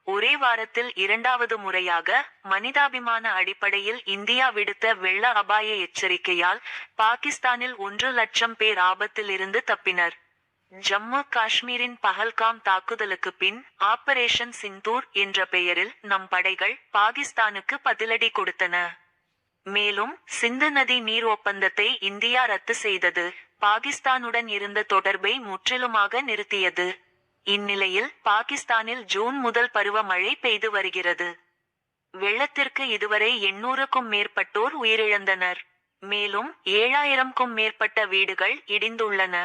ஒரே வாரத்தில் இரண்டாவது முறையாக மனிதாபிமான அடிப்படையில் இந்தியா விடுத்த வெள்ள அபாய எச்சரிக்கையால் பாகிஸ்தானில் 1,00,000 பேர் ஆபத்தில் இருந்து தப்பினர். ஜம்மு காஷ்மீரின் பஹல்காம் தாக்குதலுக்கு பின் ஆபரேஷன் சிந்தூர் என்ற பெயரில் நம் படைகள் பாகிஸ்தானுக்கு பதிலடி கொடுத்தன. மேலும் சிந்து நதி நீர் ஒப்பந்தத்தை இந்தியா ரத்து செய்தது, பாகிஸ்தானுடன் இருந்த தொடர்பை முற்றிலுமாக நிறுத்தியது. இந்நிலையில் பாகிஸ்தானில் ஜூன் முதல் பருவமழை பெய்து வருகிறது. வெள்ளத்திற்கு இதுவரை 800க்கும் மேற்பட்டோர் உயிரிழந்தனர். மேலும் 7,000க்கும் மேற்பட்ட வீடுகள் இடிந்துள்ளன.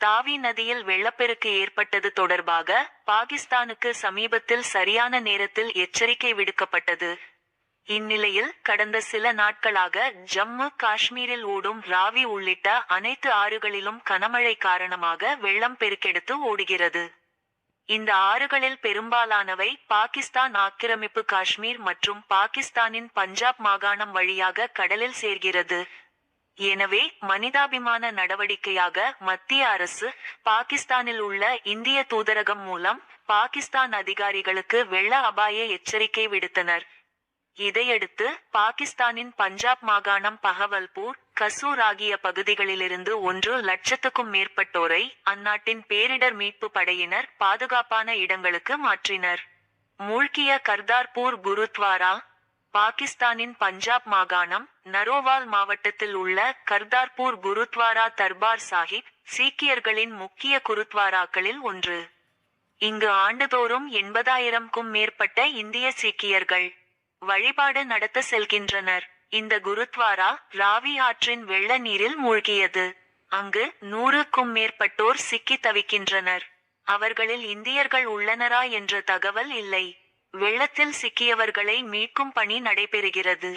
தாவி நதியில் வெள்ளப்பெருக்கு ஏற்பட்டது தொடர்பாக பாகிஸ்தானுக்கு சமீபத்தில் சரியான நேரத்தில் எச்சரிக்கை விடுக்கப்பட்டது. இந்நிலையில் கடந்த சில நாட்களாக ஜம்மு காஷ்மீரில் ஓடும் ராவி உள்ளிட்ட அனைத்து ஆறுகளிலும் கனமழை காரணமாக வெள்ளம் பெருக்கெடுத்து ஓடுகிறது. இந்த ஆறுகளில் பெரும்பாலானவை பாகிஸ்தான் ஆக்கிரமிப்பு காஷ்மீர் மற்றும் பாகிஸ்தானின் பஞ்சாப் மாகாணம் வழியாக கடலில் சேர்கிறது. எனவே மனிதாபிமான நடவடிக்கையாக மத்திய அரசு பாகிஸ்தானில் உள்ள இந்திய தூதரகம் மூலம் பாகிஸ்தான் அதிகாரிகளுக்கு வெள்ள அபாய எச்சரிக்கை விடுத்தனர். இதையடுத்து பாகிஸ்தானின் பஞ்சாப் மாகாணம் பஹவல்பூர், கசூர் ஆகிய பகுதிகளிலிருந்து 1,00,000க்கும் மேற்பட்டோரை அந்நாட்டின் பேரிடர் மீட்பு படையினர் பாதுகாப்பான இடங்களுக்கு மாற்றினர். மூழ்கிய கர்தார்பூர் குருத்வாரா. பாகிஸ்தானின் பஞ்சாப் மாகாணம் நரோவால் மாவட்டத்தில் உள்ள கர்தார்பூர் குருத்வாரா தர்பார் சாஹிப் சீக்கியர்களின் முக்கிய குருத்வாராக்களில் ஒன்று. இங்கு ஆண்டுதோறும் 80,000க்கும் மேற்பட்ட இந்திய சீக்கியர்கள் வழிபாடு நடத்த செல்கின்றனர். இந்த குருத்வாரா ராவி ஆற்றின் வெள்ள நீரில் மூழ்கியது. அங்கு 100க்கும் மேற்பட்டோர் சிக்கி தவிக்கின்றனர். அவர்களில் இந்தியர்கள் உள்ளனரா என்ற தகவல் இல்லை. வெள்ளத்தில் சிக்கியவர்களை மீட்கும் பணி நடைபெறுகிறது.